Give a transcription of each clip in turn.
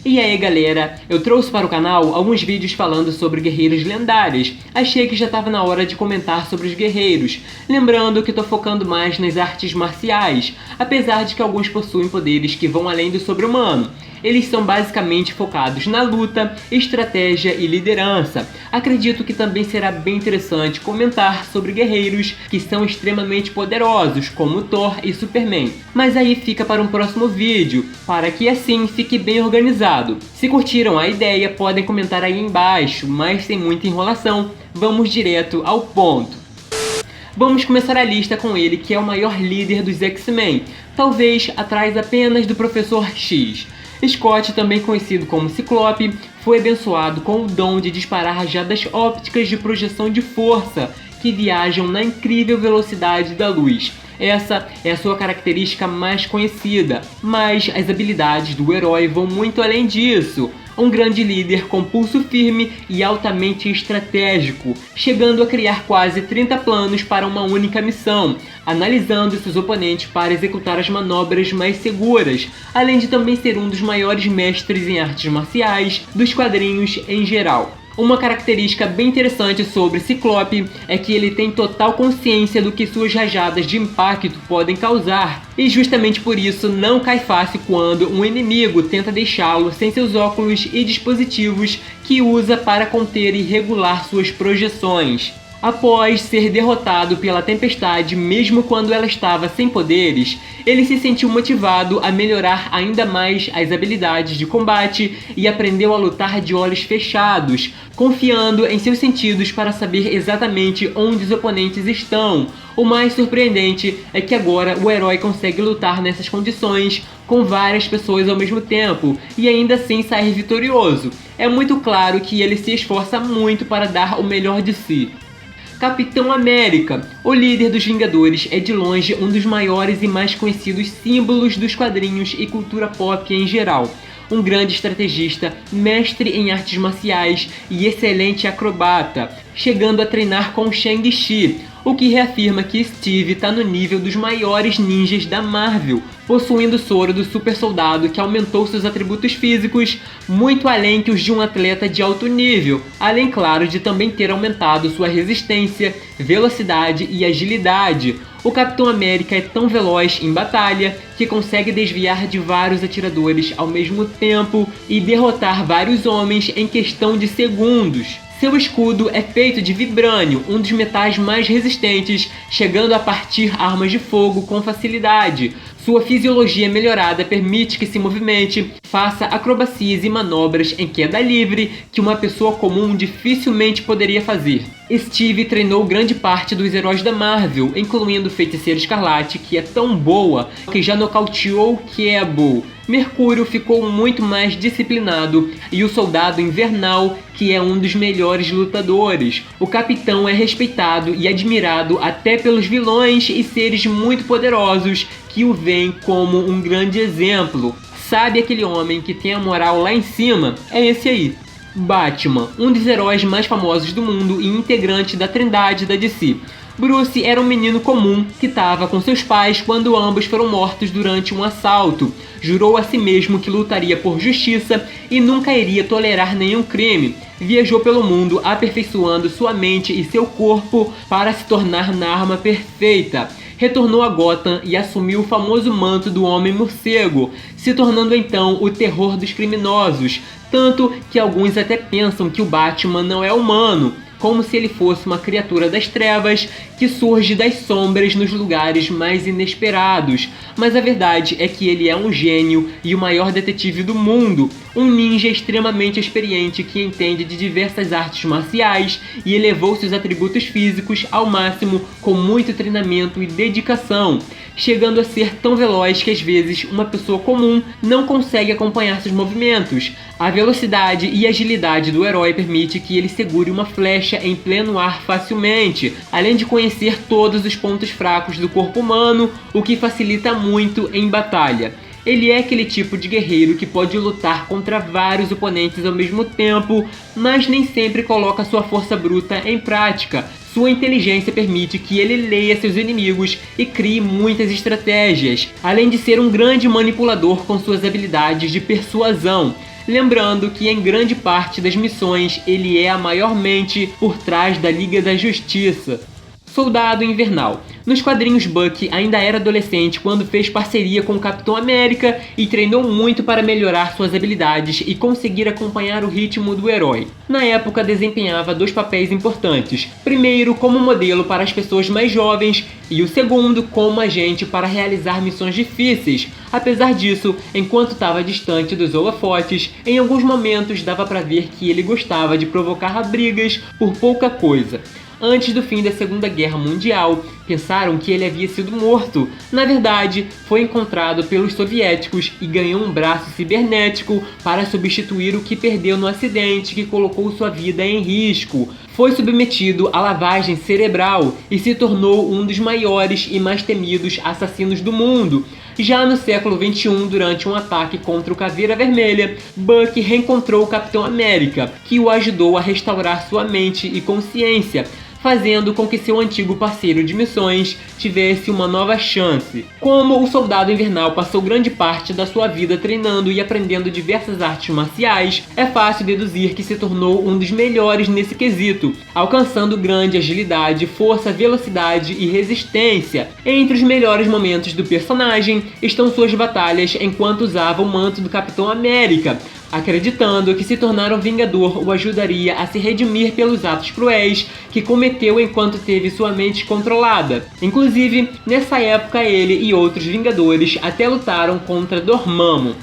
E aí galera, eu trouxe para o canal alguns vídeos falando sobre guerreiros lendários. Achei que já estava na hora de comentar sobre os guerreiros, lembrando que estou focando mais nas artes marciais, apesar de que alguns possuem poderes que vão além do sobre-humano. Eles são basicamente focados na luta, estratégia e liderança. Acredito que também será bem interessante comentar sobre guerreiros que são extremamente poderosos, como Thor e Superman. Mas aí fica para um próximo vídeo, para que assim fique bem organizado. Se curtiram a ideia, podem comentar aí embaixo, mas sem muita enrolação, vamos direto ao ponto. Vamos começar a lista com ele, que é o maior líder dos X-Men, talvez atrás apenas do Professor X. Scott, também conhecido como Ciclope, foi abençoado com o dom de disparar rajadas ópticas de projeção de força que viajam na incrível velocidade da luz. Essa é a sua característica mais conhecida, mas as habilidades do herói vão muito além disso. Um grande líder com pulso firme e altamente estratégico, chegando a criar quase 30 planos para uma única missão, analisando seus oponentes para executar as manobras mais seguras, além de também ser um dos maiores mestres em artes marciais dos quadrinhos em geral. Uma característica bem interessante sobre Ciclope é que ele tem total consciência do que suas rajadas de impacto podem causar, e justamente por isso não cai fácil quando um inimigo tenta deixá-lo sem seus óculos e dispositivos que usa para conter e regular suas projeções. Após ser derrotado pela Tempestade, mesmo quando ela estava sem poderes, ele se sentiu motivado a melhorar ainda mais as habilidades de combate e aprendeu a lutar de olhos fechados, confiando em seus sentidos para saber exatamente onde os oponentes estão. O mais surpreendente é que agora o herói consegue lutar nessas condições com várias pessoas ao mesmo tempo e ainda assim sair vitorioso. É muito claro que ele se esforça muito para dar o melhor de si. Capitão América, o líder dos Vingadores, é de longe um dos maiores e mais conhecidos símbolos dos quadrinhos e cultura pop em geral. Um grande estrategista, mestre em artes marciais e excelente acrobata, chegando a treinar com Shang-Chi, o que reafirma que Steve está no nível dos maiores ninjas da Marvel, possuindo o soro do super soldado que aumentou seus atributos físicos muito além que os de um atleta de alto nível, além claro de também ter aumentado sua resistência, velocidade e agilidade. O Capitão América é tão veloz em batalha que consegue desviar de vários atiradores ao mesmo tempo e derrotar vários homens em questão de segundos. Seu escudo é feito de vibrânio, um dos metais mais resistentes, chegando a partir armas de fogo com facilidade. Sua fisiologia melhorada permite que se movimente, faça acrobacias e manobras em queda livre que uma pessoa comum dificilmente poderia fazer. Steve treinou grande parte dos heróis da Marvel, incluindo Feiticeiro Escarlate, que é tão boa que já nocauteou Cable. Mercúrio ficou muito mais disciplinado e o Soldado Invernal, que é um dos melhores lutadores. O Capitão é respeitado e admirado até pelos vilões e seres muito poderosos que o veem como um grande exemplo. Sabe aquele homem que tem a moral lá em cima? É esse aí. Batman, um dos heróis mais famosos do mundo e integrante da Trindade da DC. Bruce era um menino comum que estava com seus pais quando ambos foram mortos durante um assalto. Jurou a si mesmo que lutaria por justiça e nunca iria tolerar nenhum crime. Viajou pelo mundo aperfeiçoando sua mente e seu corpo para se tornar na arma perfeita. Retornou a Gotham e assumiu o famoso manto do Homem-Morcego, se tornando então o terror dos criminosos, tanto que alguns até pensam que o Batman não é humano, como se ele fosse uma criatura das trevas que surge das sombras nos lugares mais inesperados. Mas a verdade é que ele é um gênio e o maior detetive do mundo, um ninja extremamente experiente que entende de diversas artes marciais e elevou seus atributos físicos ao máximo com muito treinamento e dedicação, chegando a ser tão veloz que às vezes uma pessoa comum não consegue acompanhar seus movimentos. A velocidade e agilidade do herói permite que ele segure uma flecha em pleno ar facilmente, além de conhecer todos os pontos fracos do corpo humano, o que facilita muito em batalha. Ele é aquele tipo de guerreiro que pode lutar contra vários oponentes ao mesmo tempo, mas nem sempre coloca sua força bruta em prática. Sua inteligência permite que ele leia seus inimigos e crie muitas estratégias, além de ser um grande manipulador com suas habilidades de persuasão. lembrando que em grande parte das missões ele é a maior mente por trás da Liga da Justiça. Soldado Invernal. Nos quadrinhos, Bucky ainda era adolescente quando fez parceria com o Capitão América e treinou muito para melhorar suas habilidades e conseguir acompanhar o ritmo do herói. Na época, desempenhava 2 papéis importantes. Primeiro, como modelo para as pessoas mais jovens e o segundo, como agente para realizar missões difíceis. Apesar disso, enquanto estava distante dos holofotes, em alguns momentos dava para ver que ele gostava de provocar brigas por pouca coisa. Antes do fim da Segunda Guerra Mundial, pensaram que ele havia sido morto. Na verdade, foi encontrado pelos soviéticos e ganhou um braço cibernético para substituir o que perdeu no acidente que colocou sua vida em risco. Foi submetido à lavagem cerebral e se tornou um dos maiores e mais temidos assassinos do mundo. Já no século XXI, durante um ataque contra o Caveira Vermelha, Bucky reencontrou o Capitão América, que o ajudou a restaurar sua mente e consciência, fazendo com que seu antigo parceiro de missões tivesse uma nova chance. Como o Soldado Invernal passou grande parte da sua vida treinando e aprendendo diversas artes marciais, é fácil deduzir que se tornou um dos melhores nesse quesito, alcançando grande agilidade, força, velocidade e resistência. Entre os melhores momentos do personagem estão suas batalhas enquanto usava o manto do Capitão América, acreditando que se tornar um Vingador o ajudaria a se redimir pelos atos cruéis que cometeu enquanto teve sua mente controlada. Inclusive, nessa época ele e outros Vingadores até lutaram contra Dormammu.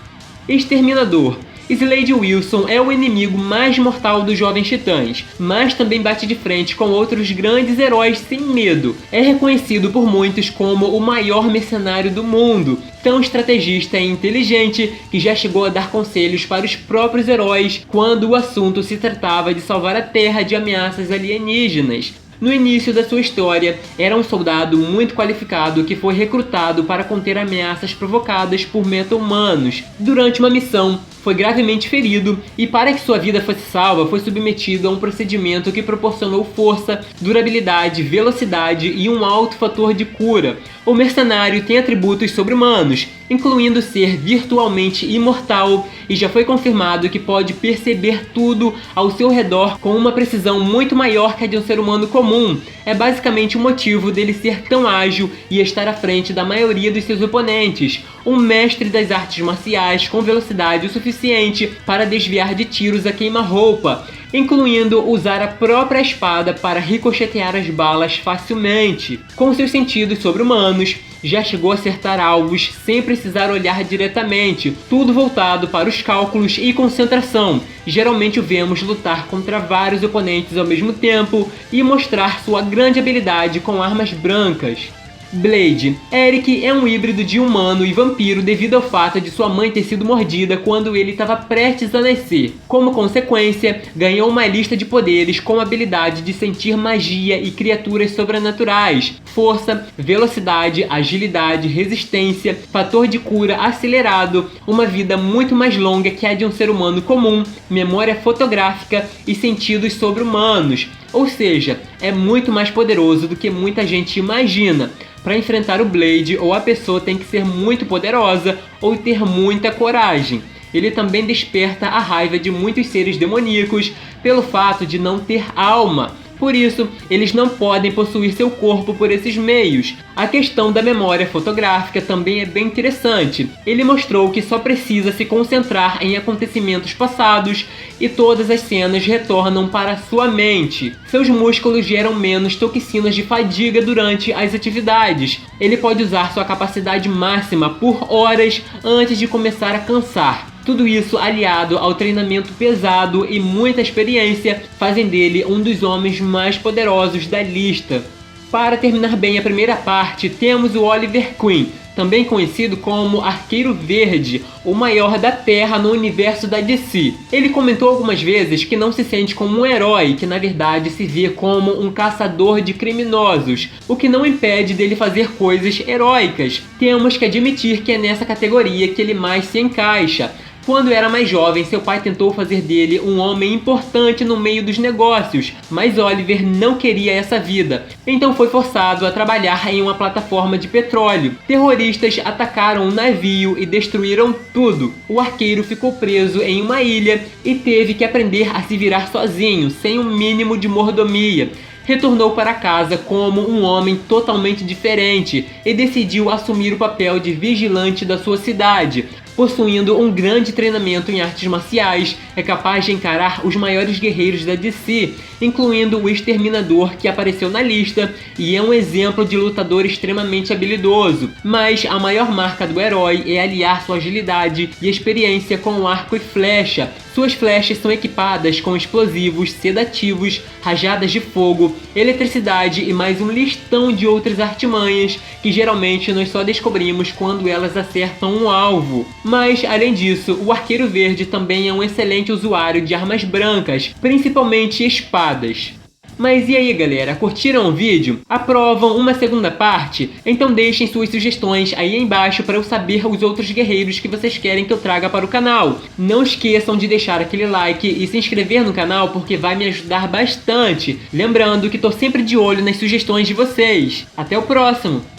Exterminador. Slade Wilson é o inimigo mais mortal dos Jovens Titãs, mas também bate de frente com outros grandes heróis sem medo. É reconhecido por muitos como o maior mercenário do mundo, tão estrategista e inteligente que já chegou a dar conselhos para os próprios heróis quando o assunto se tratava de salvar a Terra de ameaças alienígenas. No início da sua história, era um soldado muito qualificado que foi recrutado para conter ameaças provocadas por meta-humanos. Durante uma missão, foi gravemente ferido e, para que sua vida fosse salva, foi submetido a um procedimento que proporcionou força, durabilidade, velocidade e um alto fator de cura. O mercenário tem atributos sobre-humanos, incluindo ser virtualmente imortal, e já foi confirmado que pode perceber tudo ao seu redor com uma precisão muito maior que a de um ser humano comum. É basicamente o motivo dele ser tão ágil e estar à frente da maioria dos seus oponentes. Um mestre das artes marciais com velocidade o suficiente para desviar de tiros a queima-roupa, incluindo usar a própria espada para ricochetear as balas facilmente. Com seus sentidos sobre-humanos, já chegou a acertar alvos sem precisar olhar diretamente, tudo voltado para os cálculos e concentração. Geralmente o vemos lutar contra vários oponentes ao mesmo tempo e mostrar sua grande habilidade com armas brancas. Blade. Eric é um híbrido de humano e vampiro devido ao fato de sua mãe ter sido mordida quando ele estava prestes a nascer. Como consequência, ganhou uma lista de poderes com a habilidade de sentir magia e criaturas sobrenaturais, força, velocidade, agilidade, resistência, fator de cura acelerado, uma vida muito mais longa que a de um ser humano comum, memória fotográfica e sentidos sobre-humanos. Ou seja, é muito mais poderoso do que muita gente imagina. Para enfrentar o Blade, ou a pessoa tem que ser muito poderosa ou ter muita coragem. Ele também desperta a raiva de muitos seres demoníacos pelo fato de não ter alma. Por isso, eles não podem possuir seu corpo por esses meios. A questão da memória fotográfica também é bem interessante. Ele mostrou que só precisa se concentrar em acontecimentos passados e todas as cenas retornam para sua mente. Seus músculos geram menos toxinas de fadiga durante as atividades. Ele pode usar sua capacidade máxima por horas antes de começar a cansar. Tudo isso, aliado ao treinamento pesado e muita experiência, fazem dele um dos homens mais poderosos da lista. Para terminar bem a primeira parte, temos o Oliver Queen, também conhecido como Arqueiro Verde, o maior da Terra no universo da DC. Ele comentou algumas vezes que não se sente como um herói, que na verdade se vê como um caçador de criminosos, o que não impede dele fazer coisas heróicas. Temos que admitir que é nessa categoria que ele mais se encaixa. Quando era mais jovem, seu pai tentou fazer dele um homem importante no meio dos negócios, mas Oliver não queria essa vida, então foi forçado a trabalhar em uma plataforma de petróleo. Terroristas atacaram o navio e destruíram tudo. O arqueiro ficou preso em uma ilha e teve que aprender a se virar sozinho, sem um mínimo de mordomia. Retornou para casa como um homem totalmente diferente e decidiu assumir o papel de vigilante da sua cidade. Possuindo um grande treinamento em artes marciais, é capaz de encarar os maiores guerreiros da DC, incluindo o Exterminador, que apareceu na lista e é um exemplo de lutador extremamente habilidoso. Mas a maior marca do herói é aliar sua agilidade e experiência com arco e flecha. Suas flechas são equipadas com explosivos, sedativos, rajadas de fogo, eletricidade e mais um listão de outras artimanhas que geralmente nós só descobrimos quando elas acertam um alvo. Mas, além disso, o Arqueiro Verde também é um excelente usuário de armas brancas, principalmente espadas. Mas e aí, galera, curtiram o vídeo? Aprovam uma segunda parte? Então deixem suas sugestões aí embaixo para eu saber os outros guerreiros que vocês querem que eu traga para o canal. Não esqueçam de deixar aquele like e se inscrever no canal porque vai me ajudar bastante. Lembrando que tô sempre de olho nas sugestões de vocês. Até o próximo!